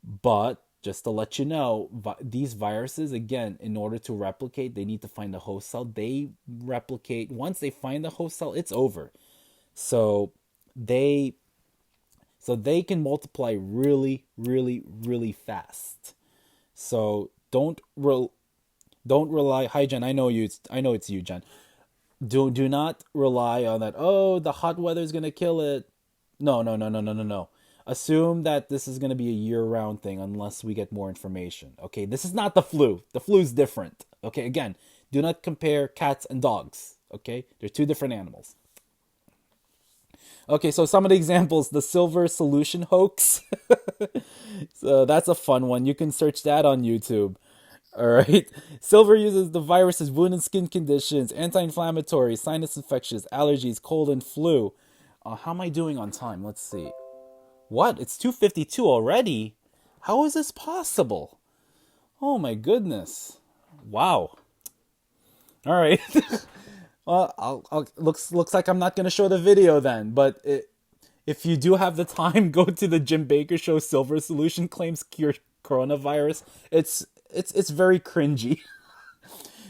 But just to let you know, these viruses, again, in order to replicate, they need to find the host cell. They replicate, once they find the host cell, it's over. So they they can multiply really, really, really fast. So don't rely. Hi, Jen. I know you. I know it's you, Jen. Do not rely on that. Oh, the hot weather is gonna kill it. No, no, no, no, no, no, no. Assume that this is gonna be a year-round thing unless we get more information. Okay, this is not the flu. The flu is different. Okay, again, do not compare cats and dogs. Okay, they're two different animals. Okay, so some of the examples: the silver solution hoax. So that's a fun one. You can search that on YouTube. All right. Silver uses the virus's wound and skin conditions, anti-inflammatory, sinus infections, allergies, cold and flu. How am I doing on time? Let's see. What? It's 2:52 already? How is this possible? Oh my goodness. Wow. All right. Well, looks like I'm not gonna show the video then. But if you do have the time, go to the Jim Baker Show. Silver Solution claims cure coronavirus. It's very cringy.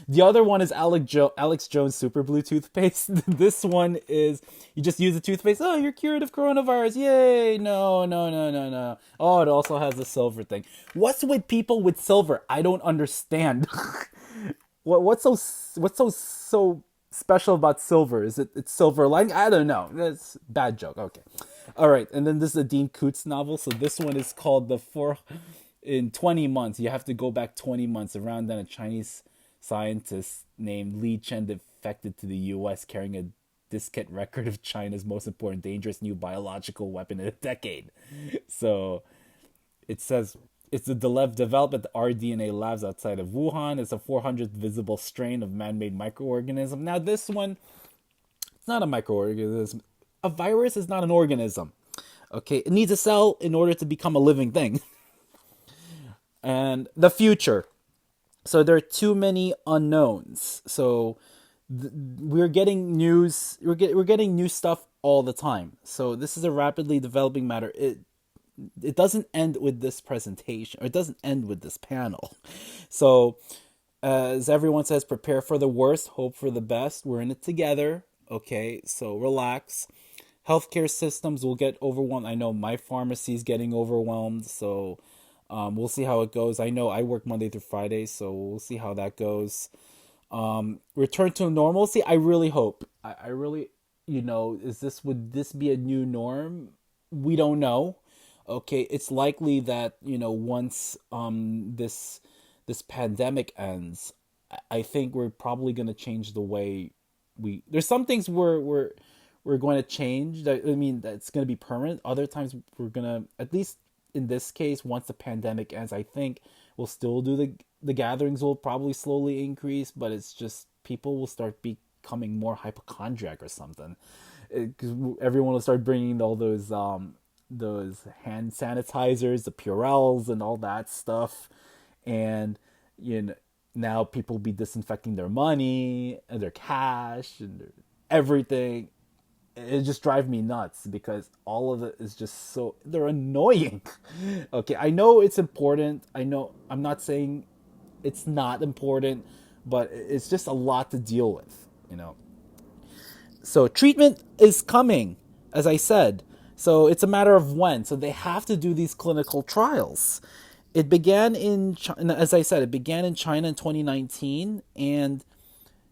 The other one is Alex Jones Super Blue toothpaste. This one is you just use the toothpaste. Oh, you're cured of coronavirus. Yay. No, no, no, no, no. Oh, it also has the silver thing. What's with people with silver? I don't understand. What's so special about silver? Is it's silver lining? I don't know. That's bad joke. Okay. All right. And then this is a Dean Koontz novel. So this one is called the four in 20 months. You have to go back 20 months. Around then, a Chinese scientist named Li Chen defected to the U.S. carrying a diskette record of China's most important dangerous new biological weapon in a decade. So it says it's a developed at the rDNA labs outside of Wuhan. It's a 400th visible strain of man-made microorganism. Now this one, it's not a microorganism. A virus is not an organism. Okay, it needs a cell in order to become a living thing. And the future. So there are too many unknowns. So we're getting news. We're getting new stuff all the time. So this is a rapidly developing matter. It doesn't end with this presentation, or it doesn't end with this panel. So as everyone says, prepare for the worst, hope for the best. We're in it together. Okay, so relax. Healthcare systems will get overwhelmed. I know my pharmacy is getting overwhelmed. So we'll see how it goes. I know I work Monday through Friday, so we'll see how that goes. Return to normalcy. I really hope. I really, would this be a new norm? We don't know. Okay, it's likely that once this pandemic ends, I think we're probably gonna change the way we. There's some things we're going to change. That I mean, that's going to be permanent. Other times we're gonna, at least in this case, once the pandemic ends, I think we'll still do the gatherings will probably slowly increase, but it's just people will start becoming more hypochondriac or something, because everyone will start bringing all those hand sanitizers, the Purells, and all that stuff, and now people will be disinfecting their money and their cash and everything. It just drives me nuts because all of it is just so they're annoying. Okay, I know it's important. I know I'm not saying it's not important, but it's just a lot to deal with. So treatment is coming, as I said. So it's a matter of when. So they have to do these clinical trials. It began in China, as I said, it began in China in 2019, and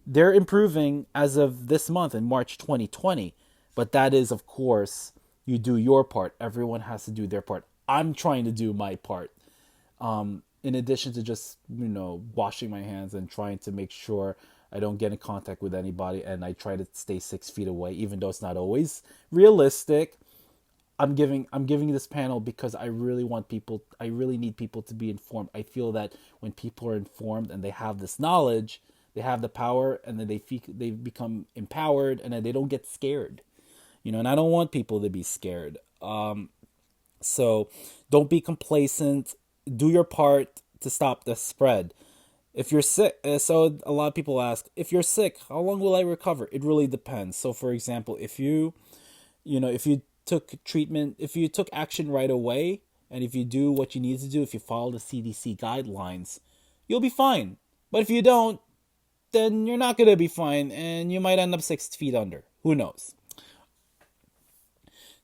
they're improving as of this month in March 2020. But that is, of course, you do your part. Everyone has to do their part. I'm trying to do my part. In addition to just, washing my hands and trying to make sure I don't get in contact with anybody, and I try to stay 6 feet away, even though it's not always realistic. I'm giving this panel because I really want people, I really need people to be informed. I feel that when people are informed and they have this knowledge, they have the power, and then they become empowered, and then they don't get scared. And I don't want people to be scared. So don't be complacent. Do your part to stop the spread. If you're sick, so a lot of people ask, if you're sick, how long will I recover? It really depends. So for example, if you took treatment, if you took action right away, And if you do what you need to do, if you follow the CDC guidelines, you'll be fine. But if you don't, then you're not going to be fine and you might end up 6 feet under. Who knows?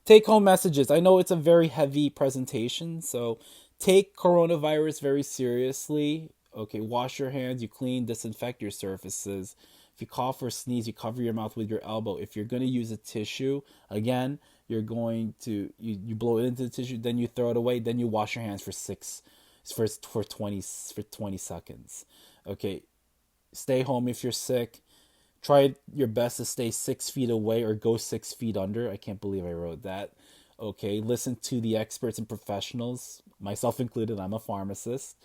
Take home messages. I know it's a very heavy presentation, so take coronavirus very seriously. Okay, wash your hands, you clean, disinfect your surfaces. If you cough or sneeze, you cover your mouth with your elbow. If you're going to use a tissue, again, you're going to you blow it into the tissue, then you throw it away, then you wash your hands for 20 seconds. Okay, stay home if you're sick. Try your best to stay 6 feet away or go 6 feet under. I can't believe I wrote that. Okay, listen to the experts and professionals, myself included. I'm a pharmacist,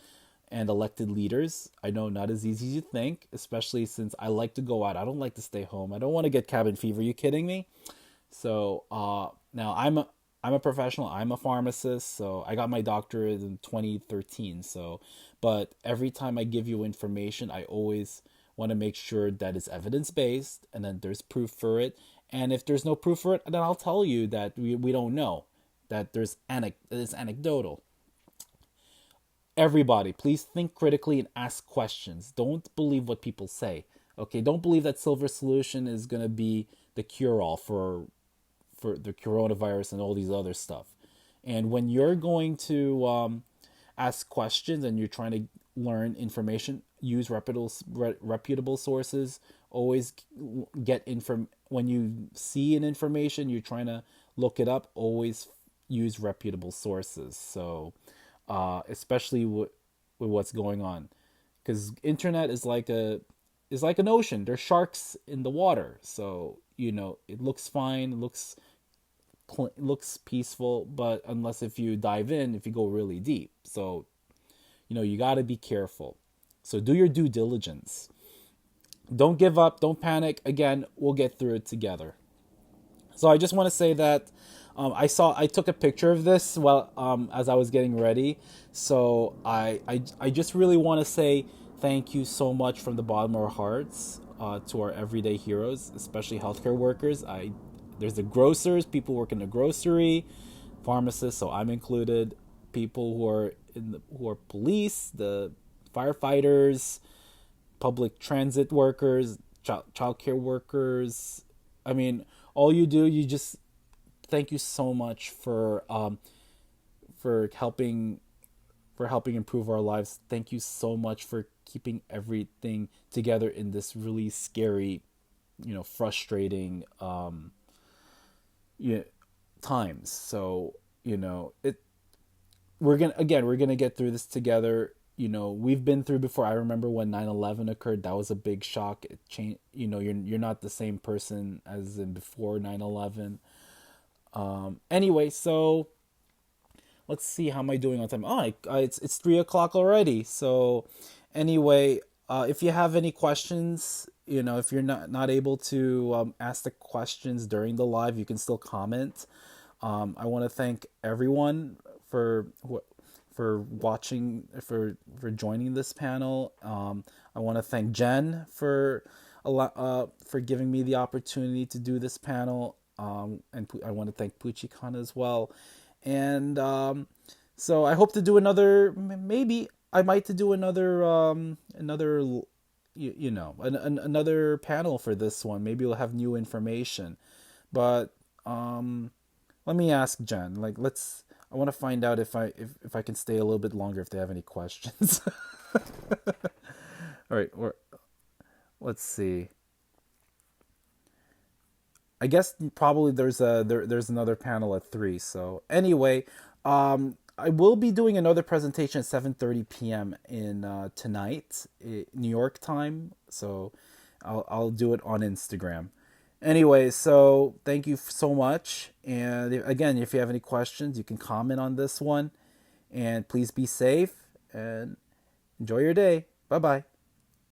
and elected leaders. I know not as easy as you think, especially since I like to go out. I don't like to stay home. I don't want to get cabin fever. Are you kidding me? So now I'm a professional. I'm a pharmacist. So I got my doctorate in 2013. So, but every time I give you information, I always want to make sure that it's evidence based and then there's proof for it. And if there's no proof for it, then I'll tell you that we don't know, that it's anecdotal. Everybody, please think critically and ask questions. Don't believe what people say. Okay, don't believe that silver solution is going to be the cure all for the coronavirus and all these other stuff. And when you're going to ask questions and you're trying to learn information, use reputable sources. Always get when you see an information you're trying to look it up. Always use reputable sources. So, especially with what's going on, because internet is like an ocean. There's sharks in the water, so it looks fine, looks peaceful, but unless if you dive in, if you go really deep. So you got to be careful. So do your due diligence. Don't give up, don't panic. Again, we'll get through it together. So I just want to say that I took a picture of this while as I was getting ready. So I just really want to say thank you so much from the bottom of our hearts to our everyday heroes, especially healthcare workers. There's the grocers, people work in the grocery, pharmacists, so I'm included. People who are police, the firefighters, public transit workers, child care workers. I mean, all you do, you just thank you so much for helping improve our lives. Thank you so much for keeping everything together in this really scary, frustrating you know, times. So it we're gonna get through this together. We've been through before. I remember when 9/11 occurred. That was a big shock. It changed. You're not the same person as in before 9/11. Anyway, so let's see, how am I doing on time? Oh, it's 3 o'clock already. So anyway, if you have any questions, if you're not able to ask the questions during the live, you can still comment. I want to thank everyone for watching, for joining this panel. I want to thank Jen for giving me the opportunity to do this panel. And I want to thank Puchikana as well. And so I hope to do another. Maybe I might to do another another panel for this one. Maybe we'll have new information. But let me ask Jen. I want to find out if I can stay a little bit longer if they have any questions. All right, let's see. I guess probably there's another panel at 3. So anyway, I will be doing another presentation at 7:30 p.m. in tonight, New York time. So I'll do it on Instagram. Anyway, so thank you so much. And again, if you have any questions, you can comment on this one. And please be safe and enjoy your day. Bye bye.